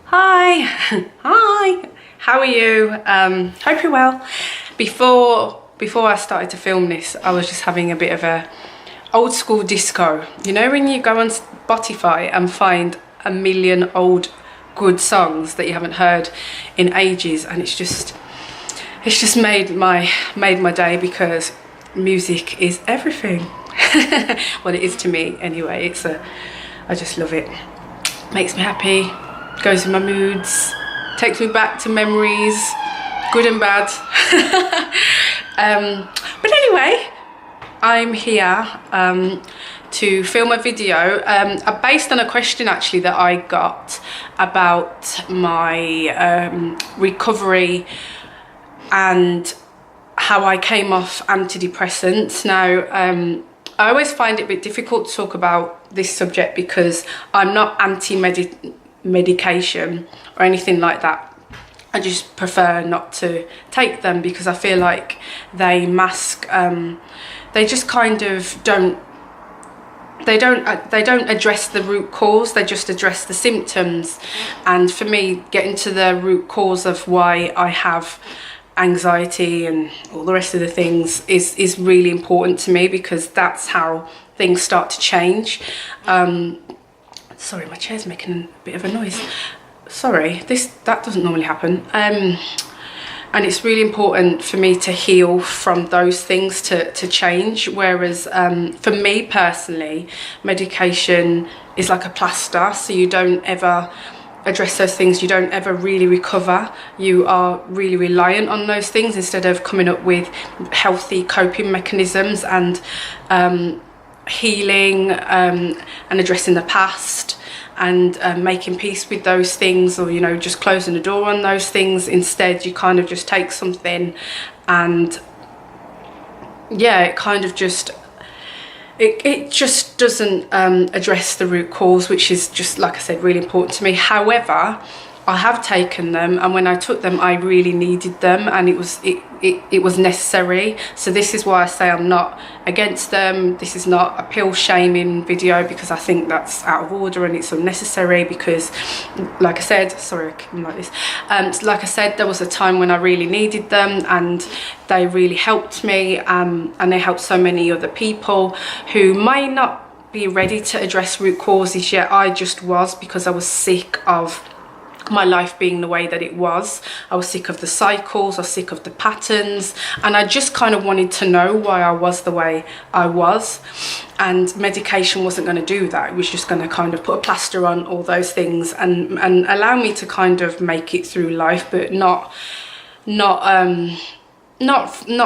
Hi. Hi. How are you? Hope you're well. Before I started to film this, I was just having a bit of a old school disco. You know when you go on Spotify and find a million old good songs that you haven't heard in ages, and it's just made my day, because music is everything. Well, it is to me anyway. I just love it. Makes me happy, goes with my moods, takes me back to memories, good and bad. But anyway, I'm here to film a video based on a question actually that I got about my recovery and how I came off antidepressants. Now, I always find it a bit difficult to talk about this subject because I'm not anti-medication or anything like that. I just prefer not to take them because I feel like they mask, they just kind of don't address the root cause, they just address the symptoms. And for me, getting to the root cause of why I have anxiety and all the rest of the things is really important to me, because that's how things start to change. Sorry, my chair's making a bit of a noise. Sorry, that doesn't normally happen. And it's really important for me to heal from those things to change. Whereas for me personally, medication is like a plaster, so you don't ever address those things, you don't ever really recover. You are really reliant on those things instead of coming up with healthy coping mechanisms and healing and addressing the past and making peace with those things, or just closing the door on those things. Instead, you kind of just take something and it kind of just it just doesn't address the root cause, which is just, like I said, really important to me. However, I have taken them, and when I took them I really needed them, and it was necessary. So this is why I say I'm not against them. This is not a pill shaming video, because I think that's out of order and it's unnecessary, because like I said, sorry I'm like this, like I said, there was a time when I really needed them, and they really helped me, and they helped so many other people who may not be ready to address root causes yet. I just was, because I was sick of my life being the way that it was. I was sick of the cycles, I was sick of the patterns, and I just kind of wanted to know why I was the way I was. And medication wasn't going to do that. It was just going to kind of put a plaster on all those things and allow me to kind of make it through life, but not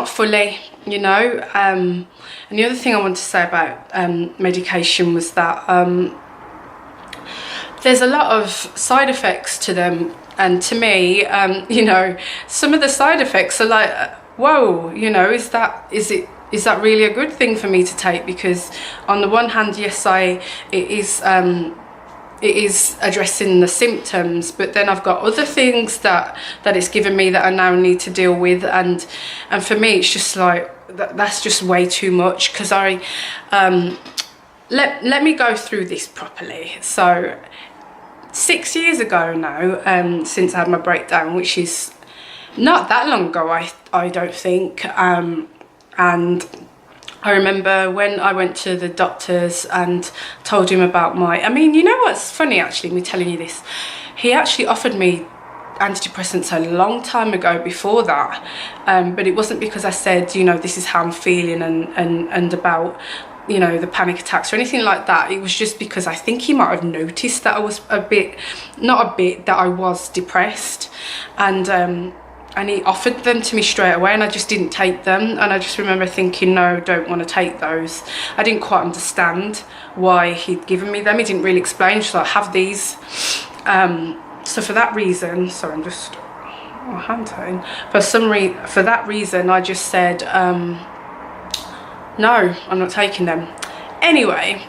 fully, and the other thing I want to say about medication was that there's a lot of side effects to them, and to me, some of the side effects are like, whoa, is that really a good thing for me to take? Because on the one hand, yes, it is addressing the symptoms, but then I've got other things that it's given me that I now need to deal with, and for me it's just like that's just way too much. Because let me go through this properly. So 6 years ago now, since I had my breakdown, which is not that long ago, I don't think, and I remember when I went to the doctors and told him about what's funny actually, me telling you this, he actually offered me antidepressants a long time ago before that, but it wasn't because I said, this is how I'm feeling and about the panic attacks or anything like that. It was just because I think he might have noticed that I was that I was depressed, and he offered them to me straight away, and I just didn't take them. And I just remember thinking, no, don't want to take those. I didn't quite understand why he'd given me them. He didn't really explain, just like, have these. So for that reason, sorry, I'm just hand holding. For that reason, I just said, no, I'm not taking them. Anyway,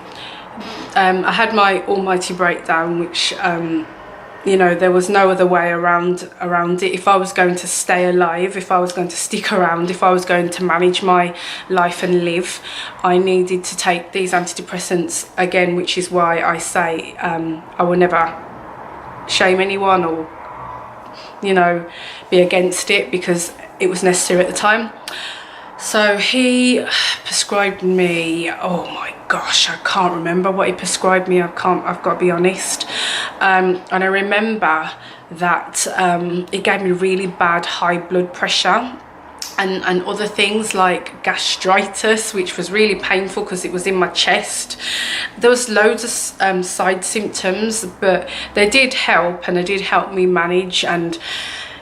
I had my almighty breakdown, which there was no other way around it. If I was going to stay alive, if I was going to stick around, if I was going to manage my life and live, I needed to take these antidepressants again, which is why I say I will never shame anyone or, you know, be against it, because it was necessary at the time. So he prescribed me, oh my gosh, I can't remember what he prescribed me. I've got to be honest. And I remember that it gave me really bad high blood pressure and other things like gastritis, which was really painful because it was in my chest. There was loads of side symptoms, but they did help, and they did help me manage. And,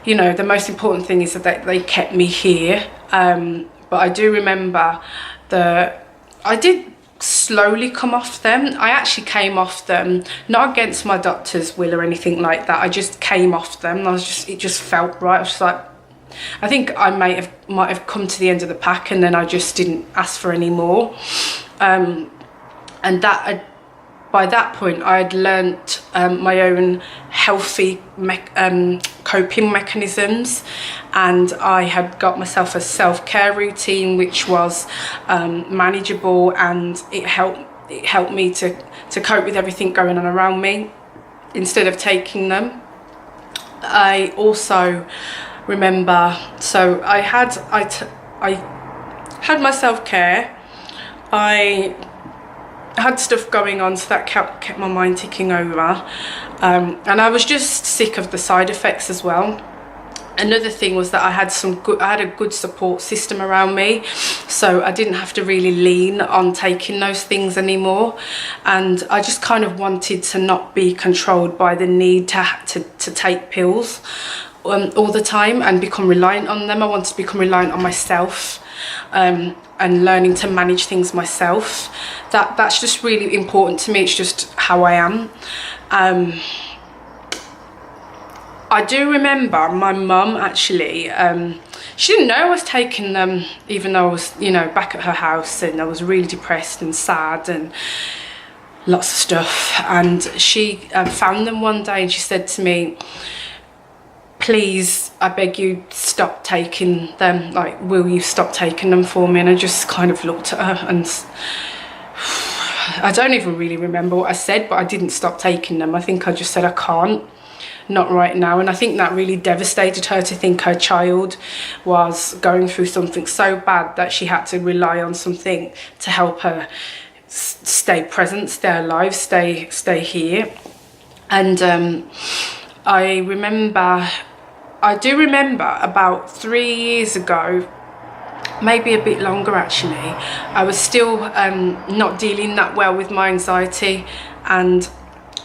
you know, the most important thing is that they kept me here. But I do remember that I did slowly come off them. I actually came off them, not against my doctor's will or anything like that. I just came off them. It just felt right. I was just like, I think I might have come to the end of the pack, and then I just didn't ask for any more. And that by that point I had learnt my own healthy coping mechanisms, and I had got myself a self-care routine which was manageable, and it helped me to cope with everything going on around me instead of taking them. I also remember, so I had my self-care. I had stuff going on, so that kept my mind ticking over, and I was just sick of the side effects as well. Another thing was that I had a good support system around me, so I didn't have to really lean on taking those things anymore. And I just kind of wanted to not be controlled by the need to take pills all the time and become reliant on them. I wanted to become reliant on myself, and learning to manage things myself. That's just really important to me. It's just how I am. I do remember my mum actually, she didn't know I was taking them, even though I was, you know, back at her house, and I was really depressed and sad and lots of stuff. And she found them one day, and she said to me, please, I beg you, stop taking them. Like, will you stop taking them for me? And I just kind of looked at her, and I don't even really remember what I said, but I didn't stop taking them. I think I just said, I can't, not right now. And I think that really devastated her, to think her child was going through something so bad that she had to rely on something to help her stay present, stay alive, stay here. And I do remember about 3 years ago, maybe a bit longer actually, I was still not dealing that well with my anxiety, and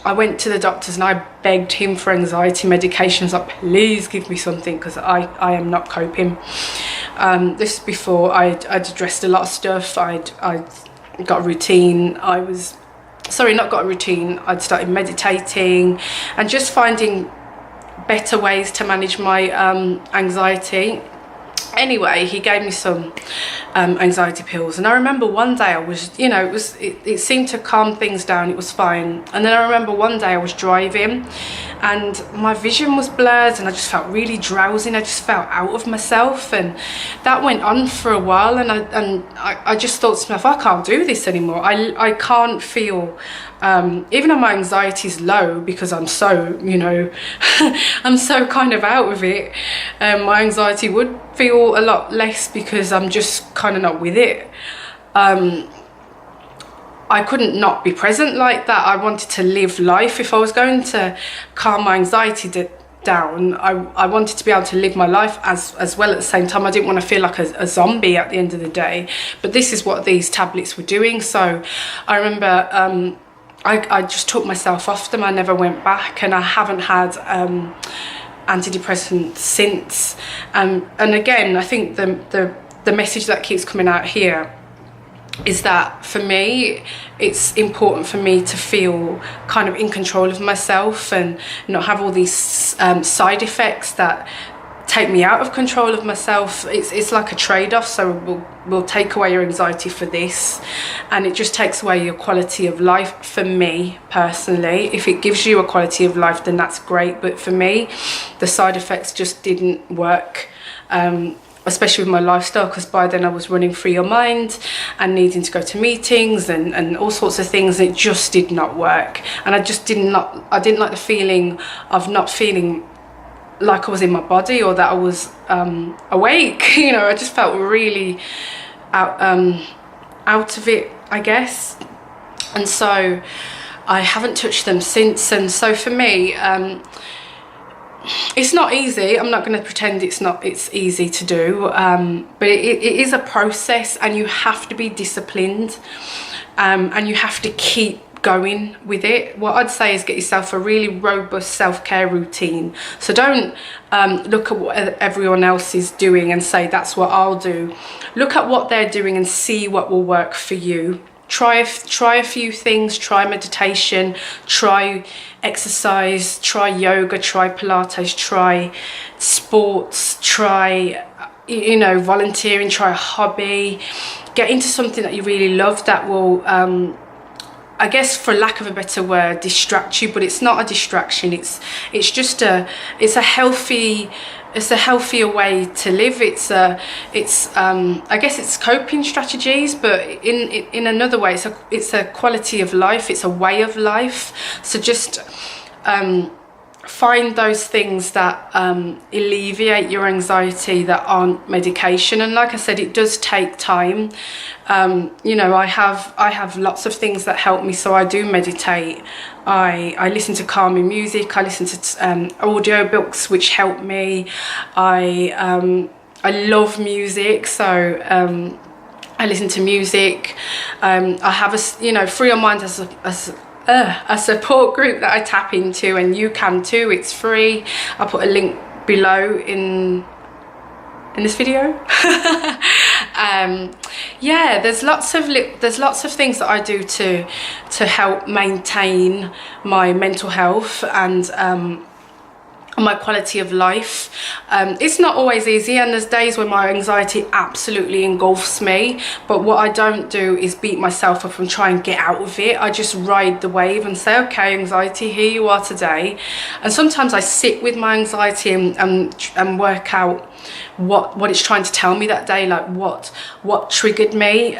I went to the doctors and I begged him for anxiety medications, like, please give me something, because I am not coping. This is before I'd addressed a lot of stuff. I'd got a routine. I'd started meditating and just finding better ways to manage my anxiety. Anyway, he gave me some anxiety pills, and I remember one day I was, you know, it seemed to calm things down, it was fine. And then I remember one day I was driving and my vision was blurred, and I just felt really drowsy, and I just felt out of myself, and that went on for a while. And I just thought to myself, I can't do this anymore. I can't feel, even though my anxiety is low, because I'm so, you know, I'm so kind of out of it, my anxiety would feel a lot less because I'm just kind of not with it. I couldn't not be present like that. I wanted to live life. If I was going to calm my anxiety down, I wanted to be able to live my life as well at the same time. I didn't want to feel like a zombie at the end of the day. But this is what these tablets were doing. So I remember I just took myself off them. I never went back, and I haven't had antidepressants since. And again, I think the message that keeps coming out here is that for me, it's important for me to feel kind of in control of myself and not have all these side effects that take me out of control of myself. It's like a trade-off. So we'll take away your anxiety for this, and it just takes away your quality of life. For me personally, if it gives you a quality of life, then that's great, but for me, the side effects just didn't work. especially with my lifestyle, because by then I was running Free Your Mind and needing to go to meetings and all sorts of things. It just did not work, and I didn't like the feeling of not feeling like I was in my body, or that I was awake. You know, I just felt really out of it, I guess. And so I haven't touched them since. And so for me, it's not easy. I'm not going to pretend it's easy to do, but it is a process, and you have to be disciplined, and you have to keep going with it. What I'd say is get yourself a really robust self-care routine. So don't look at what everyone else is doing and say that's what I'll do. Look at what they're doing and see what will work for you. Try a few things. Try meditation, try exercise, try yoga, try Pilates, try sports, try, you know, volunteering, try a hobby. Get into something that you really love that will I guess, for lack of a better word, distract you. But it's not a distraction. It's a healthier way to live. I guess it's coping strategies, but in another way, it's a quality of life. It's a way of life. So just find those things that alleviate your anxiety that aren't medication. And like I said, it does take time. You know, I have lots of things that help me. So I do meditate, I listen to calming music, I listen to audio books which help me. I love music, so I listen to music. I have Free Your Mind as a support group that I tap into, and you can too. It's free. I'll put a link below in this video. Yeah, there's lots of things that I do to help maintain my mental health and my quality of life. It's not always easy, and there's days when my anxiety absolutely engulfs me, but what I don't do is beat myself up and try and get out of it. I just ride the wave and say, okay, anxiety, here you are today. And sometimes I sit with my anxiety and work out what it's trying to tell me that day, like what triggered me.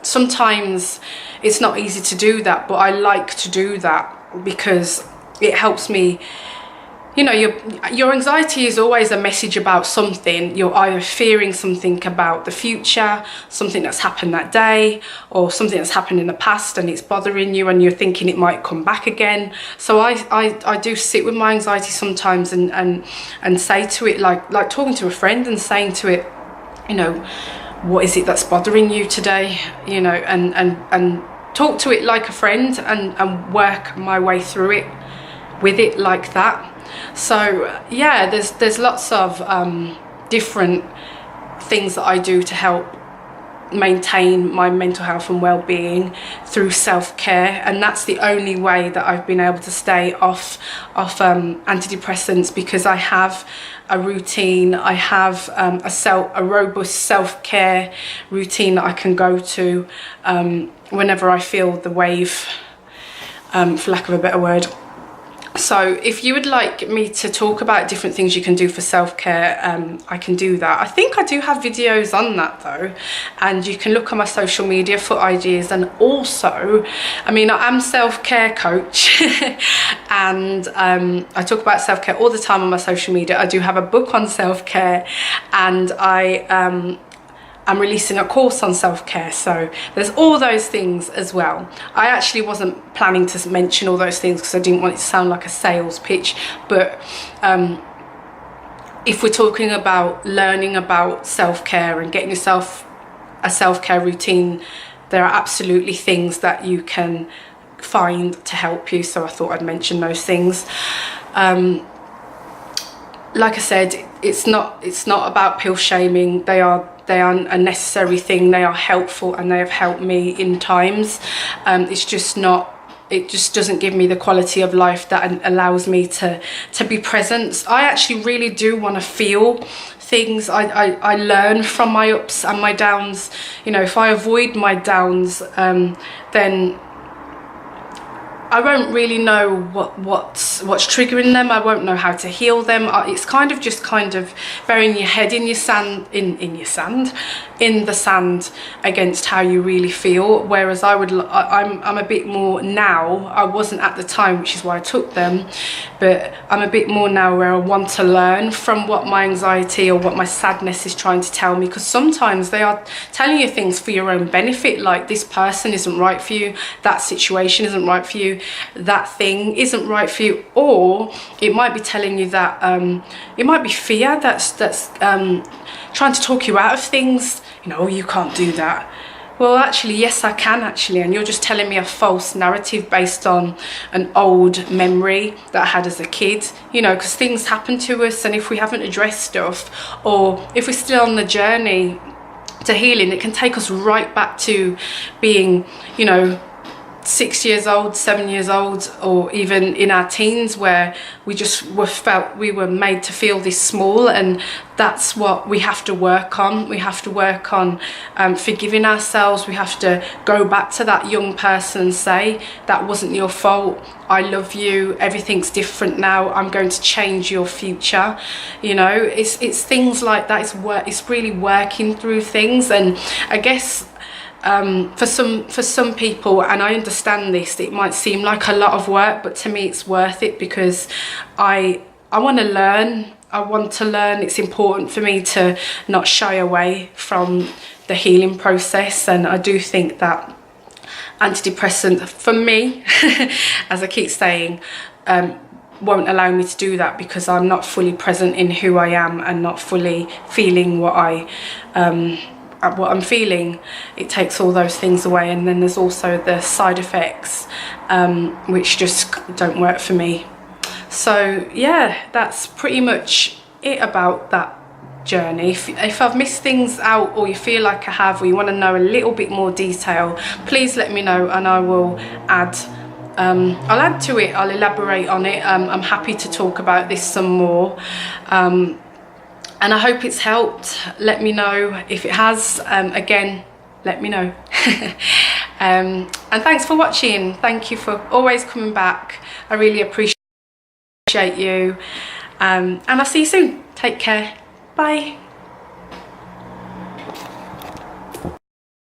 Sometimes it's not easy to do that, but I like to do that because it helps me. You know, your anxiety is always a message about something. You're either fearing something about the future, something that's happened that day, or something that's happened in the past and it's bothering you and you're thinking it might come back again. So I do sit with my anxiety sometimes and say to it, like talking to a friend and saying to it, you know, what is it that's bothering you today? You know, and talk to it like a friend and work my way through it with it like that. So yeah, there's lots of different things that I do to help maintain my mental health and well-being through self-care, and that's the only way that I've been able to stay off antidepressants, because I have a routine. I have a robust self-care routine that I can go to whenever I feel the wave, for lack of a better word. So if you would like me to talk about different things you can do for self-care, I can do that. I think I do have videos on that though, and you can look on my social media for ideas. And also, I mean, I am self-care coach and I talk about self-care all the time on my social media. I do have a book on self-care, and I'm releasing a course on self-care, so there's all those things as well. I actually wasn't planning to mention all those things because I didn't want it to sound like a sales pitch, but if we're talking about learning about self-care and getting yourself a self-care routine, there are absolutely things that you can find to help you, so I thought I'd mention those things. Like I said, it's not about pill shaming. They are a necessary thing. They are helpful, and they have helped me in times. It just doesn't give me the quality of life that allows me to be present. I actually really do want to feel things. I learn from my ups and my downs. You know, if I avoid my downs, then I won't really know what's triggering them. I won't know how to heal them. It's kind of burying your head in your sand, in the sand against how you really feel. Whereas I'm a bit more now. I wasn't at the time, which is why I took them, but I'm a bit more now where I want to learn from what my anxiety or what my sadness is trying to tell me, because sometimes they are telling you things for your own benefit, like this person isn't right for you, that situation isn't right for you, that thing isn't right for you, or it might be telling you that it might be fear that's trying to talk you out of things. You know, oh, you can't do that. Well, actually, yes, I can actually, and you're just telling me a false narrative based on an old memory that I had as a kid, you know, because things happen to us, and if we haven't addressed stuff, or if we're still on the journey to healing, it can take us right back to being, you know, 6 years old, 7 years old, or even in our teens, where we were made to feel this small. And that's what we have to work on. We have to work on forgiving ourselves. We have to go back to that young person and say, that wasn't your fault, I love you, everything's different now, I'm going to change your future. You know, it's things like that. It's really working through things. And I guess for some people, and I understand this, it might seem like a lot of work, but to me it's worth it, because I want to learn. I want to learn. It's important for me to not shy away from the healing process. And I do think that antidepressant, for me, as I keep saying, won't allow me to do that, because I'm not fully present in who I am and not fully feeling what I'm feeling. It takes all those things away. And then there's also the side effects, which just don't work for me. So yeah, that's pretty much it about that journey. If I've missed things out, or you feel like I have, or you want to know a little bit more detail, please let me know, and I will add I'll add to it, I'll elaborate on it. I'm happy to talk about this some more. And I hope it's helped. Let me know if it has. Again, let me know. And thanks for watching. Thank you for always coming back. I really appreciate you. And I'll see you soon. Take care. Bye.